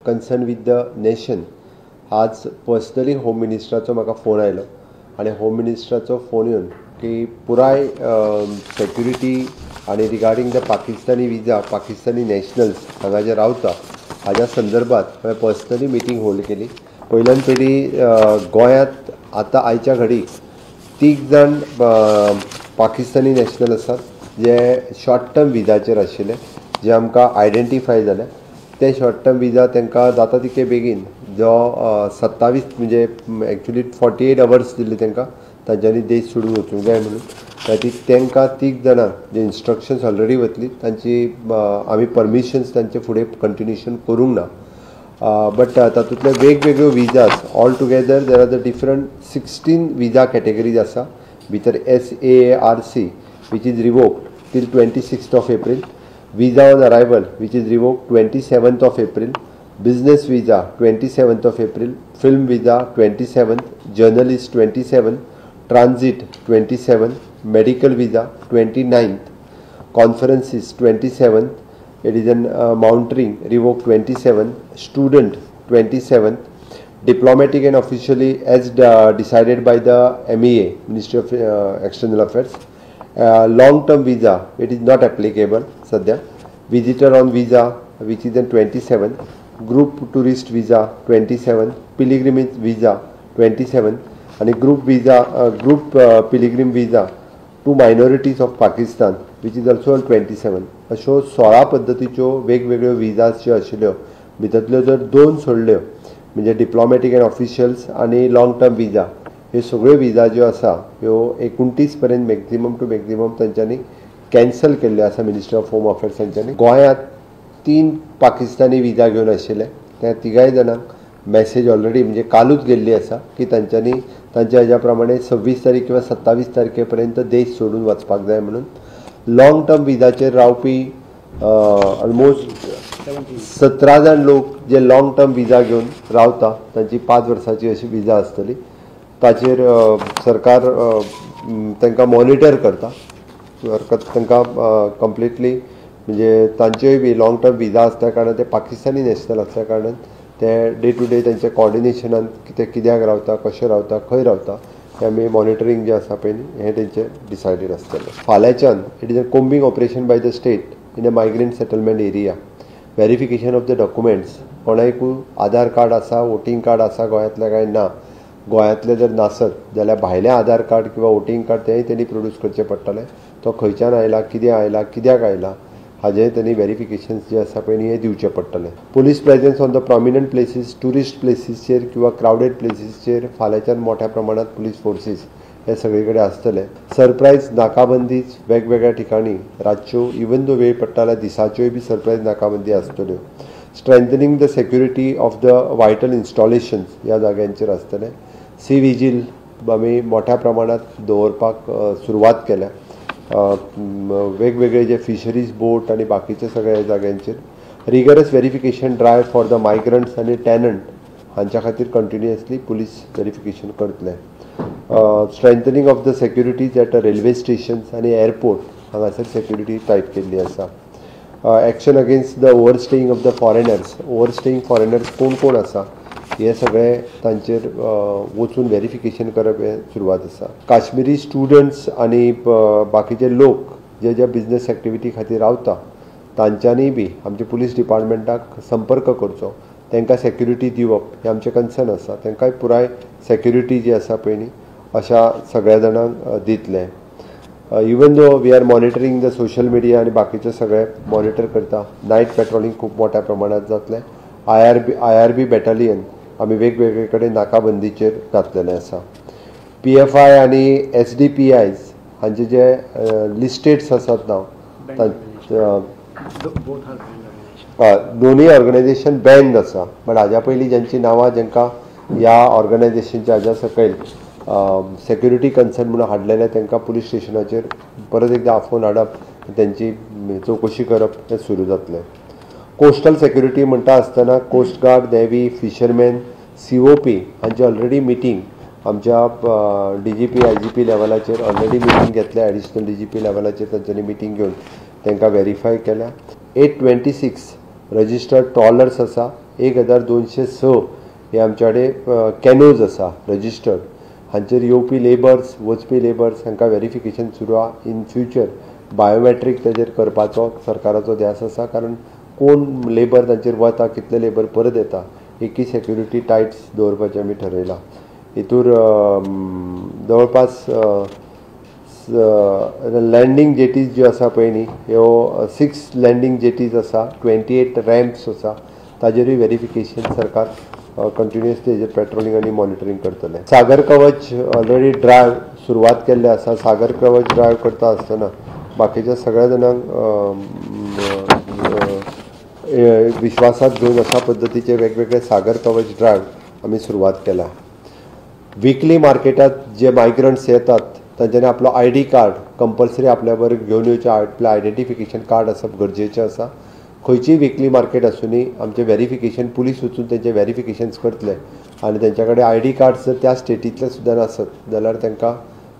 Concern with the nation आज personally home मिनिस्टराचो म्हाका phone आयलो आनी होम मिनिस्टराचो फोन येवन की पुराय सेक्युरिटी आनी regarding the Pakistani visa Pakistani nationals हांगा जे रावता हाज्या संदर्भात हांवें पर्सनली मिटींग होल्ड केली. पयल्यान पयली गोंयांत आतां आयच्या घडीक 3 जाण पाकिस्तानी नॅशनल आसात जे शॉर्ट टर्म विजाचेर आशिल्ले जे आमकां आयडेंटिफाय जाले. ते शॉर्ट टर्म विजा तांकां जाता तितके बेगीन जो 27 म्हणजे एक्चुली 48 अवर्स दिल्ले तांकां तांच्यांनी देश सोडून वचूंक जाय म्हणून. खातीर तांकां 3 जाणांक जे इन्स्ट्रक्शन्स ऑलरेडी वतली तांची आमी परमिशन्स तांचे फुडें कंटिन्युएशन करूंक ना. बट तातूंतले वेगवेगळ्यो विजाज all together there are the different 16 visa categories आसा. भितर SAARC which is revoked till 26th of April, visa on arrival which is revoked 27th of April, business visa 27th of April, film visa 27th, journalist 27th, transit 27th, medical visa 29th, conferences 27th, it is an mountering revoked 27th, student 27th, diplomatic and officially as decided by the MEA, Ministry of External Affairs. Long term visa it is not applicable sadhya. Visitor on visa which is then 27th, group tourist visa 27th, pilgrimage visa 27th and a group visa pilgrim visa to minorities of Pakistan which is also on 27th. अशो 16 पद्धतीच्यो वेगवेगळ्यो विजाज ज्यो आशिल्ल्यो भितरल्यो जर 2 सोडल्यो म्हणजे diplomatic end officials आनी long term विजा ह्यो सगळ्यो विजा ज्यो आसा ह्यो 29 पर्यंत मॅक्झिमम टू मॅक्झिमम तांच्यांनी कॅन्सल केल्ल्यो आसा. मिनिस्ट्री ऑफ होम अफेर्स तांच्यांनी गोंयांत 3 पाकिस्तानी विजा घेवन आशिल्ले त्या 3 जाणांक मॅसेज ऑलरेडी म्हणजे कालूच गेल्ली आसा की तांच्यांनी तांच्या हेज्या प्रमाणे 26 तारीख किंवा 27 तारखे पर्यंत देश सोडून वचपाक जाय म्हणून. लॉंग टर्म विजाचेर रावपी ऑलमोस्ट 17 जाण लोक जे लॉंग टर्म विजा घेवन रावता तांची 5 वर्सांची अशी विजा आसतली. ताचेर सरकार तांकां मॉनिटर करता तांकां कंप्लिटली म्हणजे तांच्योय बी लॉंग टर्म विजा आसल्या कारणान ते पाकिस्तानी नॅशनल आसल्या कारणान ते डे टू डे तांच्या कॉर्डिनेशनान ते कित्याक रावता कशें रावता खंय रावता हें आमी मॉनिटरींग जें आसा पळय न्ही हें तेंचें डिसायडेड आसतलें. फाल्यांच्यान it is a combing operation by the state in a migrant settlement area. Verification of the documents कोणाकूय आधार कार्ड आसा वोटींग कार्ड आसा गोंयांतले काय ना गोंयांतले जर नासत जाल्यार भायलें आधार कार्ड किंवा वोटींग कार्ड तेंय तेणी प्रोड्यूस करचें पडटलें. तो खंयच्यान आयला कित्याक आयला हाजें तेणी व्हेरिफिकेशन्स जे आसा पळय न्ही हें दिवचें पडटलें. Police presence on the prominent places tourist प्लेसीसचेर किंवा क्रावडेड प्लेसीसचेर फाल्यांच्यान मोठ्या प्रमाणांत पुलीस फोर्सीस हे सगळे कडेन आसतले. सरप्रायज नाकाबंदीच वेगवेगळ्या ठिकाणी रातच्यो इवन दो वेळ पडटा जाल्यार दिसाच्योय बी सरप्रायज नाकाबंदी आसतल्यो. Strengthening the security of the vital installations ह्या जाग्यांचेर आसतलें. सी विजील आमी मोठ्या प्रमाणांत दवरपाक सुरवात केल्या. वेगवेगळे जे फिशरीज बोट आनी बाकीचे सगळ्या जाग्यांचेर rigorous verification drive for the migrants आनी टॅनंट हांच्या खातीर कंटिन्युअसली पुलीस व्हेरिफिकेशन करतले. Strengthening of the securities at railway stations आनी एअरपोर्ट हांगासर सेक्युरिटी टायट केल्ली आसा. Action against the overstaying of the foreigners. Overstaying foreigners कोण आसा हे सगळे तांचेर वचून व्हेरिफिकेशन करप हें सुरवात आसा. काश्मीरी स्टुडंट्स आनी बाकीचे लोक जे ज्या बिझनस एक्टिविटी खातीर रावता तांच्यांनी बी आमच्या पुलीस डिपार्टमेंटाक संपर्क करचो तांकां सेक्युरिटी दिवप हें आमचें कन्सर्न आसा. तांकांय पुराय सेक्युरिटी जी आसा पळय न्ही अशा सगळ्या जाणांक दितले. Even though we are monitoring the social media आनी बाकीचे सगळे मॉनिटर करता. नायट पेट्रोलिंग खूब मोठ्या प्रमाणांत जातलें. IRB बॅटालियन आमी वेगवेगळे कडेन नाकाबंदीचेर घातलेले आसा. PFI आनी SDPIs हांचे जे लिस्टेड्स आसात नांव दोनूय ऑर्गनायझेशन बँड आसा. बट हाज्या पयलीं ज्यांची नांवां जांकां ह्या ऑर्गनायझेशनच्या हाज्या सकयल सेक्युरिटी कन्सर्न म्हणून हाडलेले तांकां पुलीस स्टेशनाचेर परत एकदां आफोवन हाडप त्यांची चौकशी करप हें सुरू जातलें. कोस्टल सेक्युरिटी म्हणटा आसतना coast guard navy fisherman COP हांची ऑलरेडी मिटींग आमच्या DGP IGP लेवलाचेर ऑलरेडी मिटींग घेतल्या. एडिशनल DGP लेवलाचेर तांच्यांनी मिटींग घेवन तांकां व्हेरीफाय केल्या. 826 रजिस्टर्ड ट्रॉलर्स आसा 1206 हे आमचे कडेन कॅनोज आसा रजिस्टर्ड. हांचेर येवपी लेबर्स वचपी लेबर्स हांकां व्हेरिफिकेशन सुरू आहा. इन फ्युचर बायोमॅट्रीक ताचेर करपाचो सरकाराचो ध्यास आसा, कारण कोण लेबर तांचेर वता, कितले लेबर परत येता, एकी सेक्युरिटी टायट्स दवरपाचें आमी ठरयलां. हितूर जवळपास लँडींग जेटीज ज्यो आसा पळय न्ही, ह्यो 6 लँडींग जेटीज आसा, 28 रॅम्प्स आसा. ताजेरूय व्हेरिफिकेशन सरकार कंटिन्युअसली हेजेर पेट्रोलिंग आनी मॉनिटरींग करतले. सागर कवच ऑलरेडी ड्रायव्ह सुरवात केल्ले आसा. सागर कवच ड्रायव्ह करता आसतना बाकीच्या सगळ्या जाणांक विश्वासात घेवन अशा पद्दतीचे वेगवेगळे सागर कवच ड्रायव्ह आमी सुरवात केला. विकली मार्केटात जे मायग्रंट्स येतात तांच्यांनी आपलो ID कार्ड कंपल्सरी आपल्या बरोबर घेवन येवचें. आपलें आयडेंटिफिकेशन कार्ड आसप गरजेचें आसा. खंयचीय विकली मार्केट आसूनी आमचें व्हेरिफिकेशन पुलीस वचून तेंचे व्हेरिफिकेशन्स करतले आनी तेंच्या कडेन ID कार्ड जर त्या स्टेटींतले सुद्दां आसत जाल्यार तांकां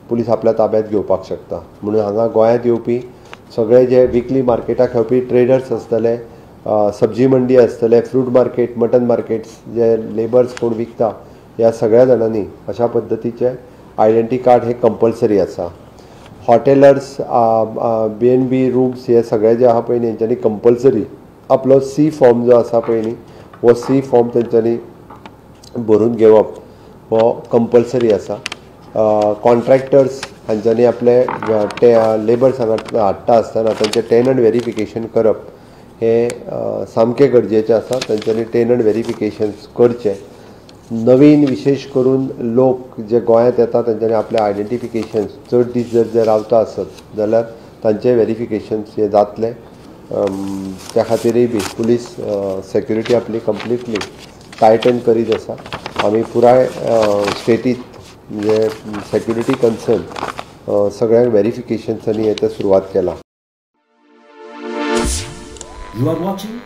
पुलीस आपल्या ताब्यांत घेवपाक शकता. म्हणून हांगा गोंयांत येवपी सगळे जे विकली मार्केटाक येवपी ट्रेडर्स आसतले, सब्जी मंडी आसतले, फ्रूट मार्केट, मटन मार्केट्स, जे लेबर्स कोण विकता, ह्या सगळ्या जाणांनी अशा पद्दतीचे आयडेंटी कार्ड हे कंपल्सरी आसा. हॉटेलर्स, B&B रूम्स हे सगळे जे आहा पळय न्ही, हेंच्यांनी कंपल्सरी आपलो C फॉर्म जो आसा पळय न्ही, हो C फॉर्म तेंच्यांनी भरून घेवप हो कंपल्सरी आसा. कॉन्ट्रॅक्टर्स हांच्यांनी आपले लेबर्स हांगा हाडटा आसतना तांचें टेनंट व्हेरिफिकेशन करप हे सामकें गरजेचें आसा. तांच्यांनी टेनंट व्हेरिफिकेशन्स करचे. नवीन विशेश करून लोक जे गोंयांत येता तांच्यांनी आपले आयडेंटिफिकेशन्स चड दीस जर रावता आसत जाल्यार तांचे व्हेरिफिकेशन्स हे जातले. त्या खातीरय बी पुलीस सेक्युरिटी आपली कंप्लिटली टायटन करीत आसा. आमी पुराय स्टेटींत म्हणजे सेक्युरिटी कन्सर्न सगळ्यांक व्हेरिफिकेशन्सांनी हें सुरवात केला. You are watching